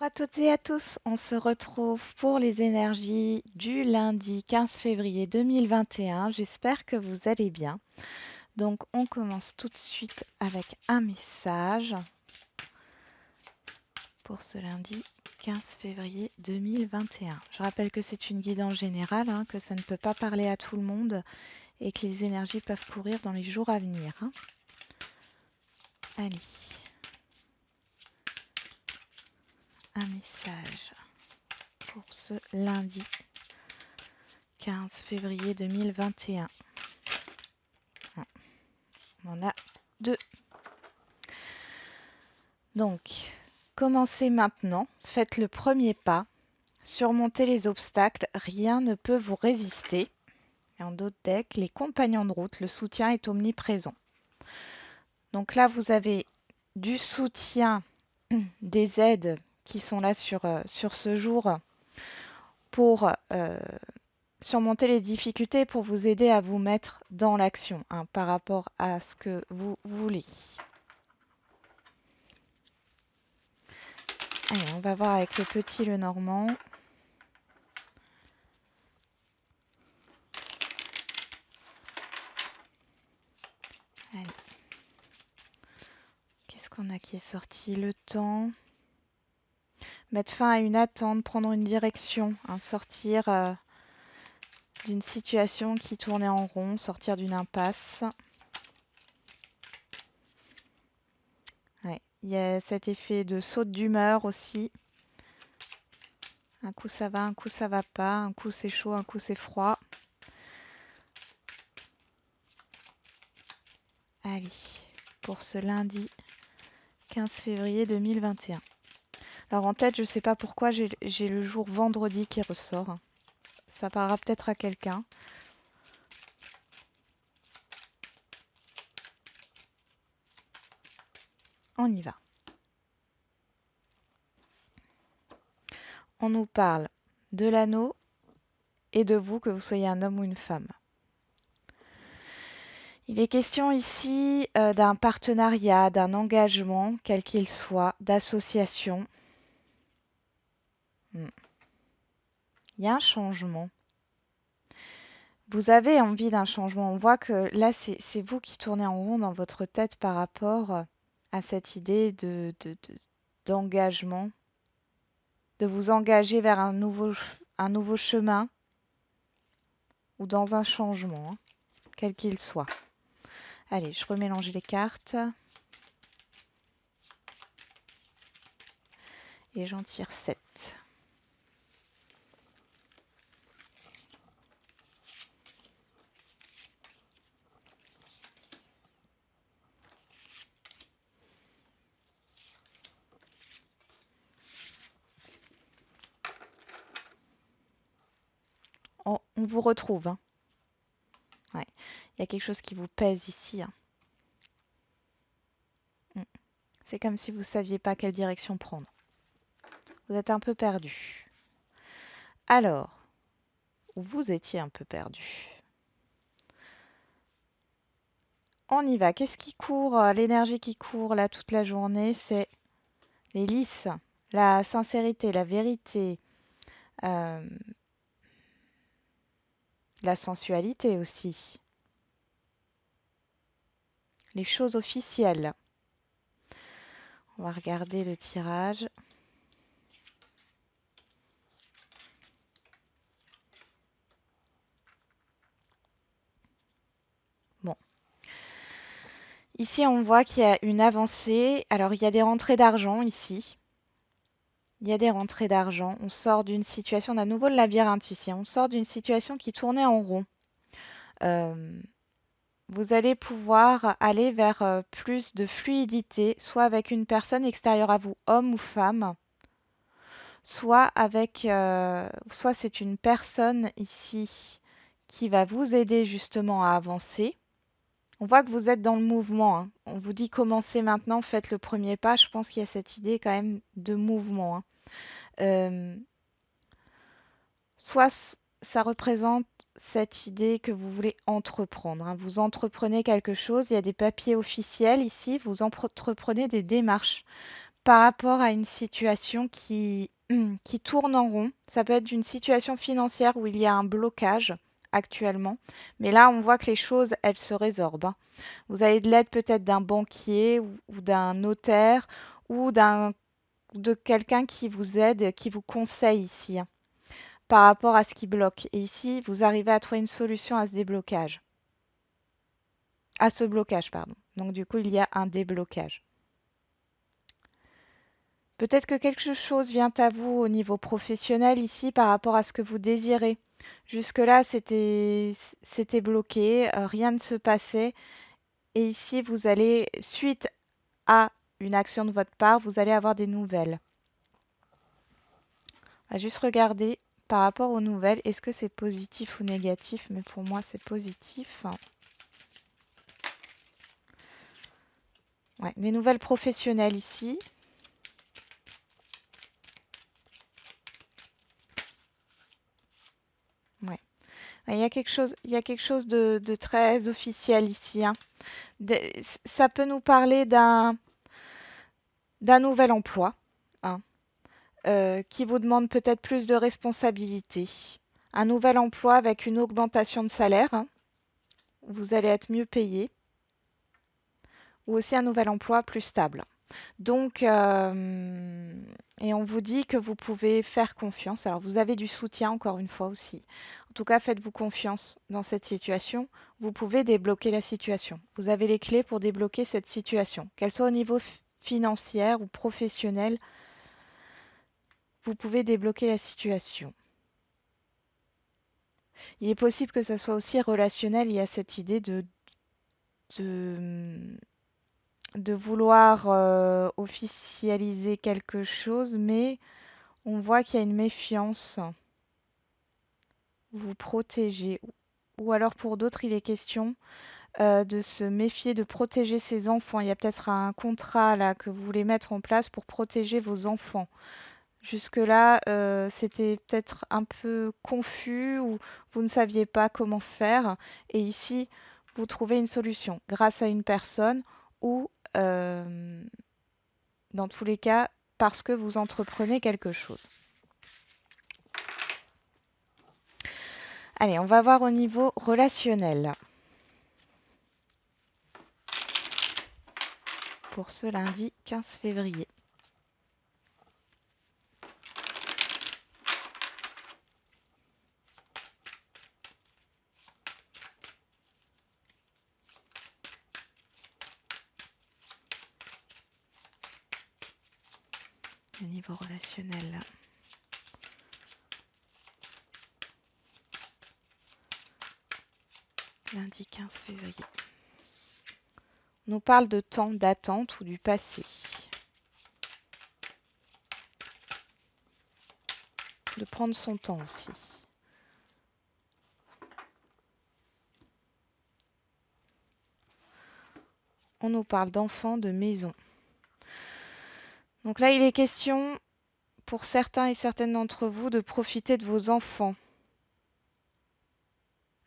Bonjour à toutes et à tous, on se retrouve pour les énergies du lundi 15 février 2021. J'espère que vous allez bien. Donc on commence tout de suite avec un message pour ce lundi 15 février 2021. Je rappelle que c'est une guidance générale, que ça ne peut pas parler à tout le monde et que les énergies peuvent courir dans les jours à venir. Allez, un message pour ce lundi 15 février 2021. On en a deux. Donc, commencez maintenant, faites le premier pas, surmontez les obstacles, rien ne peut vous résister. Et en d'autres decks, les compagnons de route, le soutien est omniprésent. Donc là, vous avez du soutien, des aides qui sont là sur ce jour pour surmonter les difficultés, pour vous aider à vous mettre dans l'action par rapport à ce que vous voulez. Allez, on va voir avec le petit Lenormand. Allez. Qu'est-ce qu'on a qui est sorti? Le temps. Mettre fin à une attente, prendre une direction, sortir d'une situation qui tournait en rond, sortir d'une impasse. Ouais. Il y a cet effet de saute d'humeur aussi. Un coup ça va, un coup ça va pas, un coup c'est chaud, un coup c'est froid. Allez, pour ce lundi 15 février 2021. Alors en tête, je ne sais pas pourquoi j'ai le jour vendredi qui ressort. Ça parlera peut-être à quelqu'un. On y va. On nous parle de l'anneau et de vous, que vous soyez un homme ou une femme. Il est question ici d'un partenariat, d'un engagement, quel qu'il soit, d'association. Il y a un changement. Vous avez envie d'un changement. On voit que là, c'est vous qui tournez en rond dans votre tête par rapport à cette idée d'engagement, de vous engager vers un nouveau chemin ou dans un changement, quel qu'il soit. Allez, je remélange les cartes. Et j'en tire 7. Oh, on vous retrouve. Ouais. Il y a quelque chose qui vous pèse ici. C'est comme si vous ne saviez pas quelle direction prendre. Vous êtes un peu perdu. Alors, vous étiez un peu perdu. On y va. Qu'est-ce qui court? L'énergie qui court là toute la journée, c'est les lys, la sincérité, la vérité, la sensualité aussi, les choses officielles. On va regarder le tirage. Bon. Ici, on voit qu'il y a une avancée. Alors, il y a des rentrées d'argent ici. Il y a des rentrées d'argent. On sort d'une situation, d'un nouveau labyrinthe ici. On sort d'une situation qui tournait en rond. Vous allez pouvoir aller vers plus de fluidité, soit avec une personne extérieure à vous, homme ou femme, soit soit c'est une personne ici qui va vous aider justement à avancer. On voit que vous êtes dans le mouvement. On vous dit commencez maintenant, faites le premier pas. Je pense qu'il y a cette idée quand même de mouvement. Soit ça représente cette idée que vous voulez entreprendre. Vous entreprenez quelque chose, il y a des papiers officiels ici, vous entreprenez des démarches par rapport à une situation qui tourne en rond. Ça peut être une situation financière où il y a un blocage actuellement. Mais là, on voit que les choses, elles se résorbent, hein. Vous avez de l'aide peut-être d'un banquier ou d'un notaire ou de quelqu'un qui vous aide, qui vous conseille ici, hein, par rapport à ce qui bloque. Et ici, vous arrivez à trouver une solution à ce déblocage. À ce blocage, pardon. Donc du coup, il y a un déblocage. Peut-être que quelque chose vient à vous au niveau professionnel ici par rapport à ce que vous désirez. Jusque-là, c'était bloqué, rien ne se passait. Et ici, vous allez, suite à une action de votre part, vous allez avoir des nouvelles. On va juste regarder par rapport aux nouvelles, est-ce que c'est positif ou négatif? Mais pour moi, c'est positif. Ouais, des nouvelles professionnelles ici. Ouais. Il y a quelque chose de très officiel ici, hein. Ça peut nous parler d'un nouvel emploi, hein, qui vous demande peut-être plus de responsabilités. Un nouvel emploi avec une augmentation de salaire, hein, vous allez être mieux payé, ou aussi un nouvel emploi plus stable. Donc, et on vous dit que vous pouvez faire confiance. Alors, vous avez du soutien encore une fois aussi. En tout cas, faites-vous confiance dans cette situation. Vous pouvez débloquer la situation. Vous avez les clés pour débloquer cette situation, qu'elle soit au niveau financier ou professionnel. Vous pouvez débloquer la situation. Il est possible que ça soit aussi relationnel. Il y a cette idée de, de vouloir officialiser quelque chose, mais on voit qu'il y a une méfiance. Vous protéger. Ou alors pour d'autres, il est question de se méfier, de protéger ses enfants. Il y a peut-être un contrat là que vous voulez mettre en place pour protéger vos enfants. Jusque-là, c'était peut-être un peu confus ou vous ne saviez pas comment faire. Et ici, vous trouvez une solution grâce à une personne ou, dans tous les cas, parce que vous entreprenez quelque chose. Allez, on va voir au niveau relationnel. Pour ce lundi 15 février. Au niveau relationnel. Lundi 15 février. On nous parle de temps d'attente ou du passé. De prendre son temps aussi. On nous parle d'enfants, de maison. Donc là, il est question, pour certains et certaines d'entre vous, de profiter de vos enfants.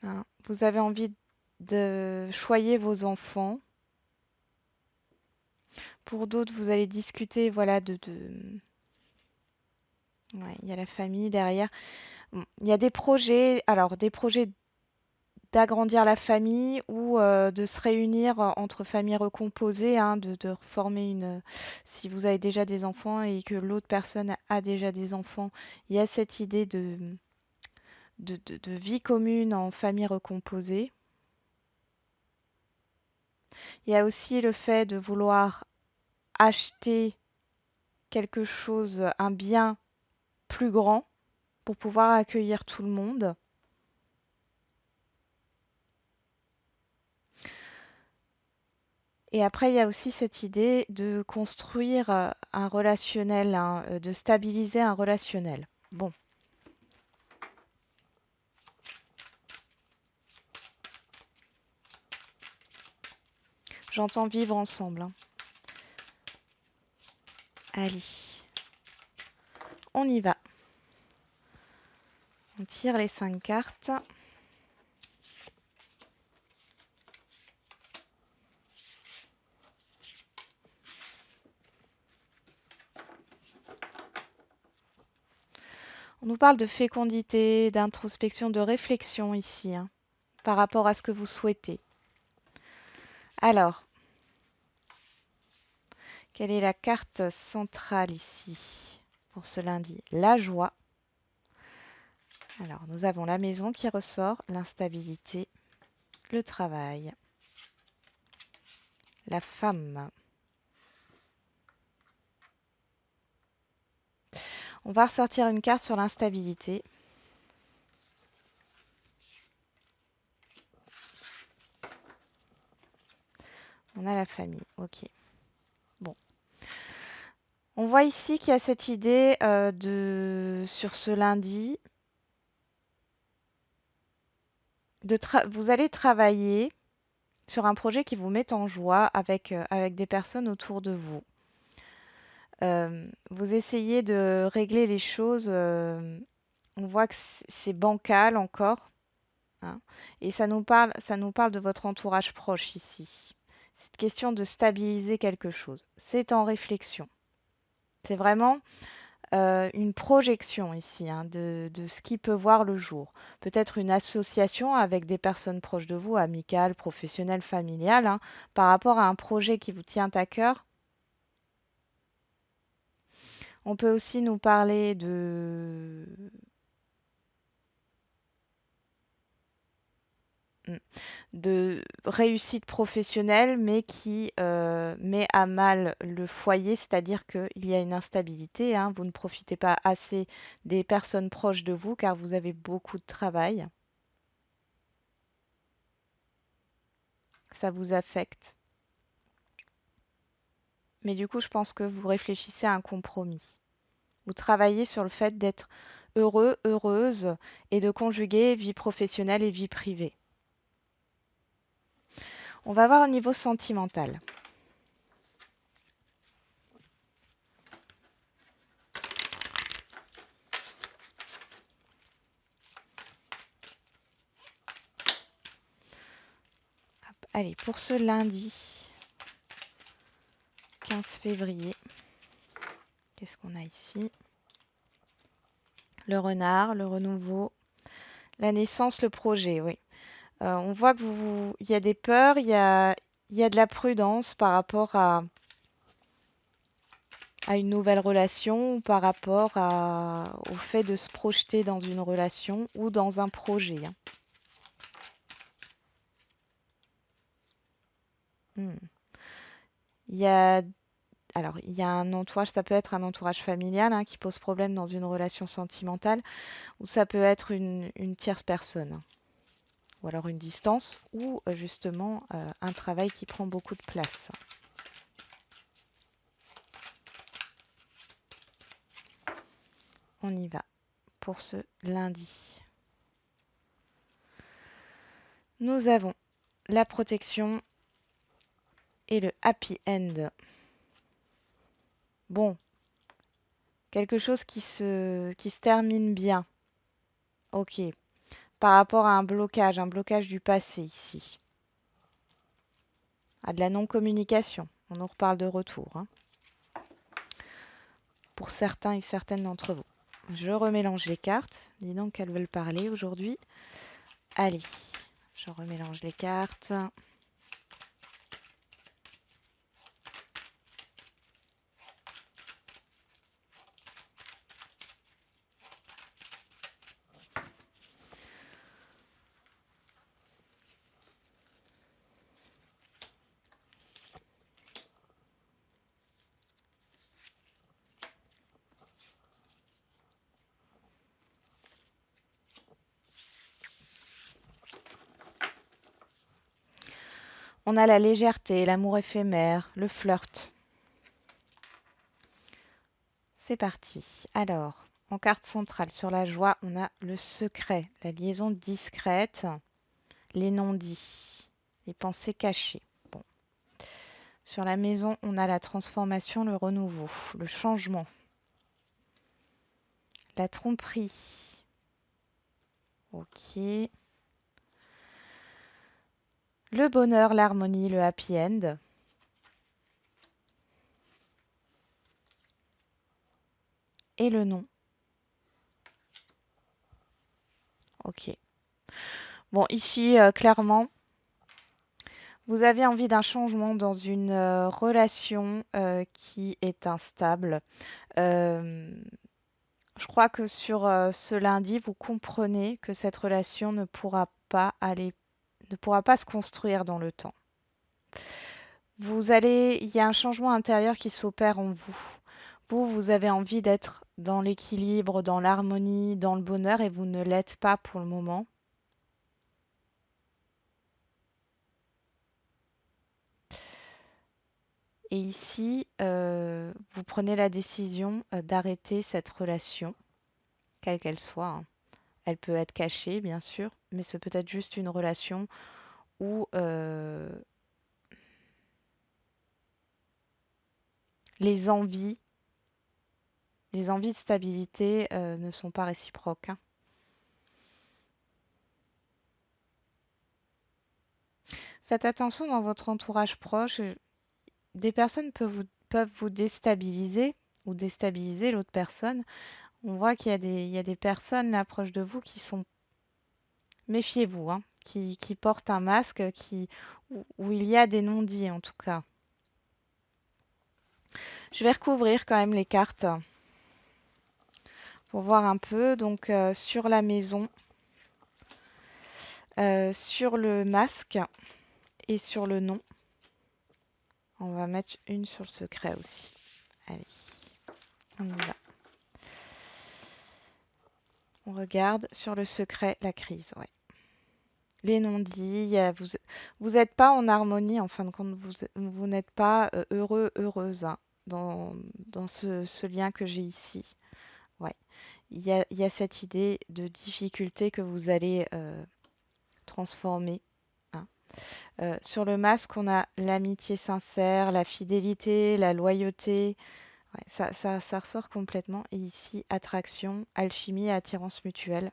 Hein, vous avez envie de choyer vos enfants. Pour d'autres, vous allez discuter, voilà, Ouais, il y a la famille derrière. Il y a des projets, alors des projets d'agrandir la famille ou de se réunir entre familles recomposées, hein, de former une... Si vous avez déjà des enfants et que l'autre personne a déjà des enfants, il y a cette idée de vie commune en famille recomposée. Il y a aussi le fait de vouloir acheter quelque chose, un bien plus grand pour pouvoir accueillir tout le monde. Et après, il y a aussi cette idée de construire un relationnel, hein, de stabiliser un relationnel. Bon, j'entends vivre ensemble, hein. Allez, on y va. On tire les 5 cartes. On nous parle de fécondité, d'introspection, de réflexion ici, hein, par rapport à ce que vous souhaitez. Alors, quelle est la carte centrale ici pour ce lundi? La joie. Alors, nous avons la maison qui ressort, l'instabilité, le travail, la femme. On va ressortir une carte sur l'instabilité. On a la famille, ok. Bon. On voit ici qu'il y a cette idée sur ce lundi, vous allez travailler sur un projet qui vous met en joie avec des personnes autour de vous. Vous essayez de régler les choses, on voit que c'est bancal encore, hein, et ça nous parle de votre entourage proche ici. C'est question de stabiliser quelque chose. C'est en réflexion. C'est vraiment une projection ici, hein, de ce qui peut voir le jour. Peut-être une association avec des personnes proches de vous, amicales, professionnelles, familiales, hein, par rapport à un projet qui vous tient à cœur. On peut aussi nous parler de réussite professionnelle, mais qui met à mal le foyer, c'est-à-dire qu'il y a une instabilité, hein, vous ne profitez pas assez des personnes proches de vous car vous avez beaucoup de travail. Ça vous affecte. Mais du coup, je pense que vous réfléchissez à un compromis. Vous travaillez sur le fait d'être heureux, heureuse et de conjuguer vie professionnelle et vie privée. On va voir au niveau sentimental. Hop, allez, pour ce lundi 15 février, qu'est-ce qu'on a ici? Le renard, le renouveau, la naissance, le projet, oui. On voit que il y a des peurs, il y a de la prudence par rapport à une nouvelle relation ou par rapport au fait de se projeter dans une relation ou dans un projet, hein. Hmm. Il y a, alors, il y a un entourage, ça peut être un entourage familial, hein, qui pose problème dans une relation sentimentale, ou ça peut être une tierce personne, hein. Ou alors une distance, ou justement un travail qui prend beaucoup de place. On y va pour ce lundi. Nous avons la protection et le happy end. Bon, quelque chose qui se termine bien. Ok. Par rapport à un blocage du passé ici. À de la non-communication. On nous reparle de retour, hein, pour certains et certaines d'entre vous. Je remélange les cartes. Dis donc qu'elles veulent parler aujourd'hui. Allez, je remélange les cartes. On a la légèreté, l'amour éphémère, le flirt. C'est parti. Alors, en carte centrale sur la joie, on a le secret, la liaison discrète, les non-dits, les pensées cachées. Bon. Sur la maison, on a la transformation, le renouveau, le changement, la tromperie. Ok. Le bonheur, l'harmonie, le happy end. Et le non. Ok. Bon, ici, clairement, vous avez envie d'un changement dans une relation qui est instable. Euh, je crois que sur ce lundi, vous comprenez que cette relation ne pourra pas se construire dans le temps. Il y a un changement intérieur qui s'opère en vous. Vous avez envie d'être dans l'équilibre, dans l'harmonie, dans le bonheur et vous ne l'êtes pas pour le moment. Et ici, vous prenez la décision d'arrêter cette relation, quelle qu'elle soit, hein. Elle peut être cachée, bien sûr, mais c'est peut-être juste une relation où les envies, les envies de stabilité ne sont pas réciproques, hein. Faites attention dans votre entourage proche. Des personnes peuvent vous déstabiliser ou déstabiliser l'autre personne. On voit il y a des personnes là proches de vous qui sont, méfiez-vous, hein, qui portent un masque, où il y a des non-dits en tout cas. Je vais recouvrir quand même les cartes pour voir un peu. Donc sur la maison, sur le masque et sur le nom. On va mettre une sur le secret aussi. Allez, on y va. On regarde sur le secret, la crise, ouais. Les non-dits, vous n'êtes pas en harmonie, en fin de compte, vous n'êtes pas heureux, heureuse, hein, dans ce lien que j'ai ici. Ouais. Il y a cette idée de difficulté que vous allez transformer, hein. Sur le masque, on a l'amitié sincère, la fidélité, la loyauté. Ouais, ça ressort complètement. Et ici, attraction, alchimie, attirance mutuelle.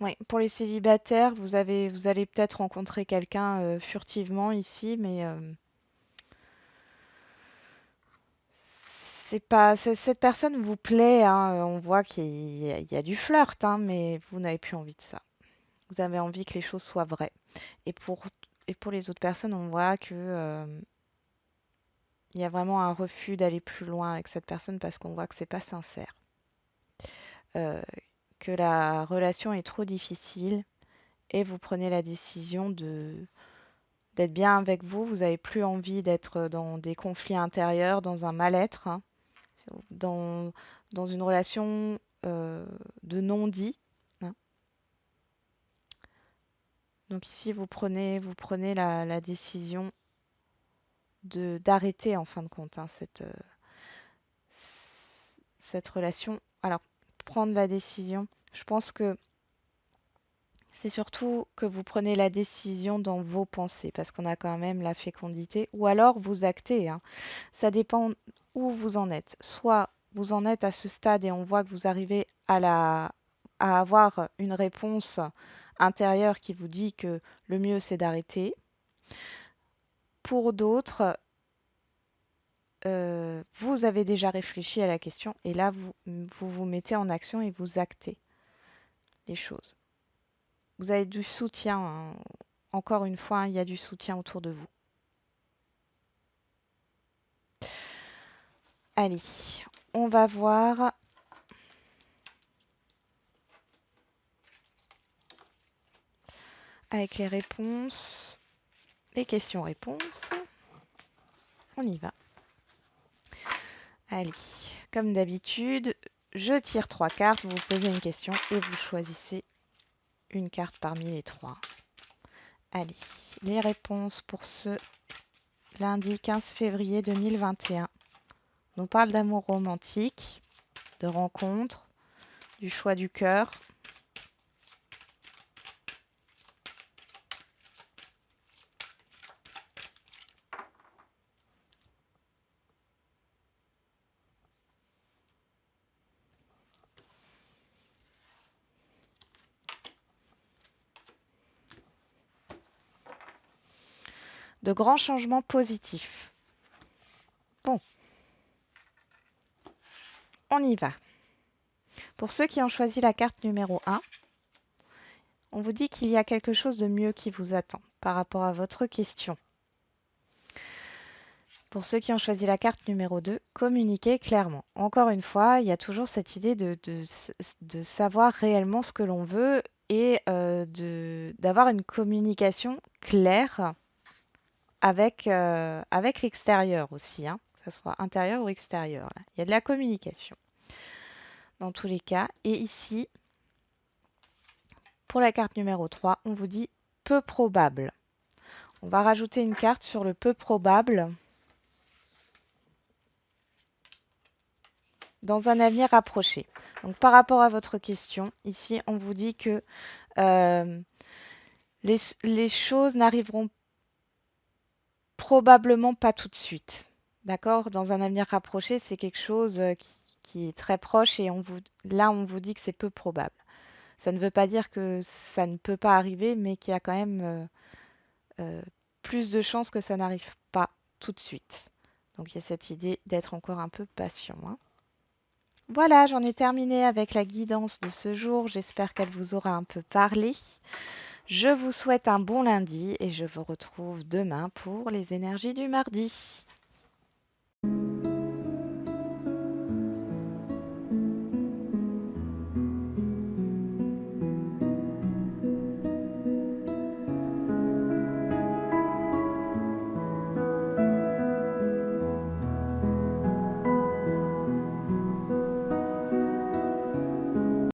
Ouais, pour les célibataires, vous allez peut-être rencontrer quelqu'un furtivement ici, mais cette personne vous plaît, hein, on voit il y a du flirt, hein, mais vous n'avez plus envie de ça. Vous avez envie que les choses soient vraies. Et pour, et pour les autres personnes, on voit que il y a vraiment un refus d'aller plus loin avec cette personne parce qu'on voit que c'est pas sincère, euh, que la relation est trop difficile et vous prenez la décision d'être bien avec vous. Vous n'avez plus envie d'être dans des conflits intérieurs, dans un mal-être, hein, dans, dans une relation de non-dit, hein. Donc ici, vous prenez la décision d'arrêter en fin de compte, hein, cette relation. Alors, prendre la décision, je pense que c'est surtout que vous prenez la décision dans vos pensées, parce qu'on a quand même la fécondité, ou alors vous actez, hein. Ça dépend où vous en êtes. Soit vous en êtes à ce stade et on voit que vous arrivez à avoir une réponse intérieure qui vous dit que le mieux c'est d'arrêter. Pour d'autres, vous avez déjà réfléchi à la question et là vous mettez en action et vous actez les choses. Vous avez du soutien, hein. Encore une fois, hein, il y a du soutien autour de vous. Allez, on va voir avec les réponses, les questions-réponses. On y va. Allez, comme d'habitude, je tire 3 cartes, vous vous posez une question et vous choisissez une carte parmi les 3. Allez, les réponses pour ce lundi 15 février 2021. On nous parle d'amour romantique, de rencontre, du choix du cœur. De grands changements positifs. Bon, on y va. Pour ceux qui ont choisi la carte numéro 1, on vous dit qu'il y a quelque chose de mieux qui vous attend par rapport à votre question. Pour ceux qui ont choisi la carte numéro 2, communiquez clairement. Encore une fois, il y a toujours cette idée de savoir réellement ce que l'on veut et d'avoir une communication claire avec l'extérieur aussi, hein, que ce soit intérieur ou extérieur. Là. Il y a de la communication dans tous les cas. Et ici, pour la carte numéro 3, on vous dit peu probable. On va rajouter une carte sur le peu probable dans un avenir rapproché. Donc par rapport à votre question, ici on vous dit que les choses n'arriveront probablement pas tout de suite. D'accord? Dans un avenir rapproché, c'est quelque chose qui est très proche et là on vous dit que c'est peu probable. Ça ne veut pas dire que ça ne peut pas arriver, mais qu'il y a quand même plus de chances que ça n'arrive pas tout de suite. Donc il y a cette idée d'être encore un peu patient. Hein. Voilà, j'en ai terminé avec la guidance de ce jour. J'espère qu'elle vous aura un peu parlé. Je vous souhaite un bon lundi et je vous retrouve demain pour les énergies du mardi.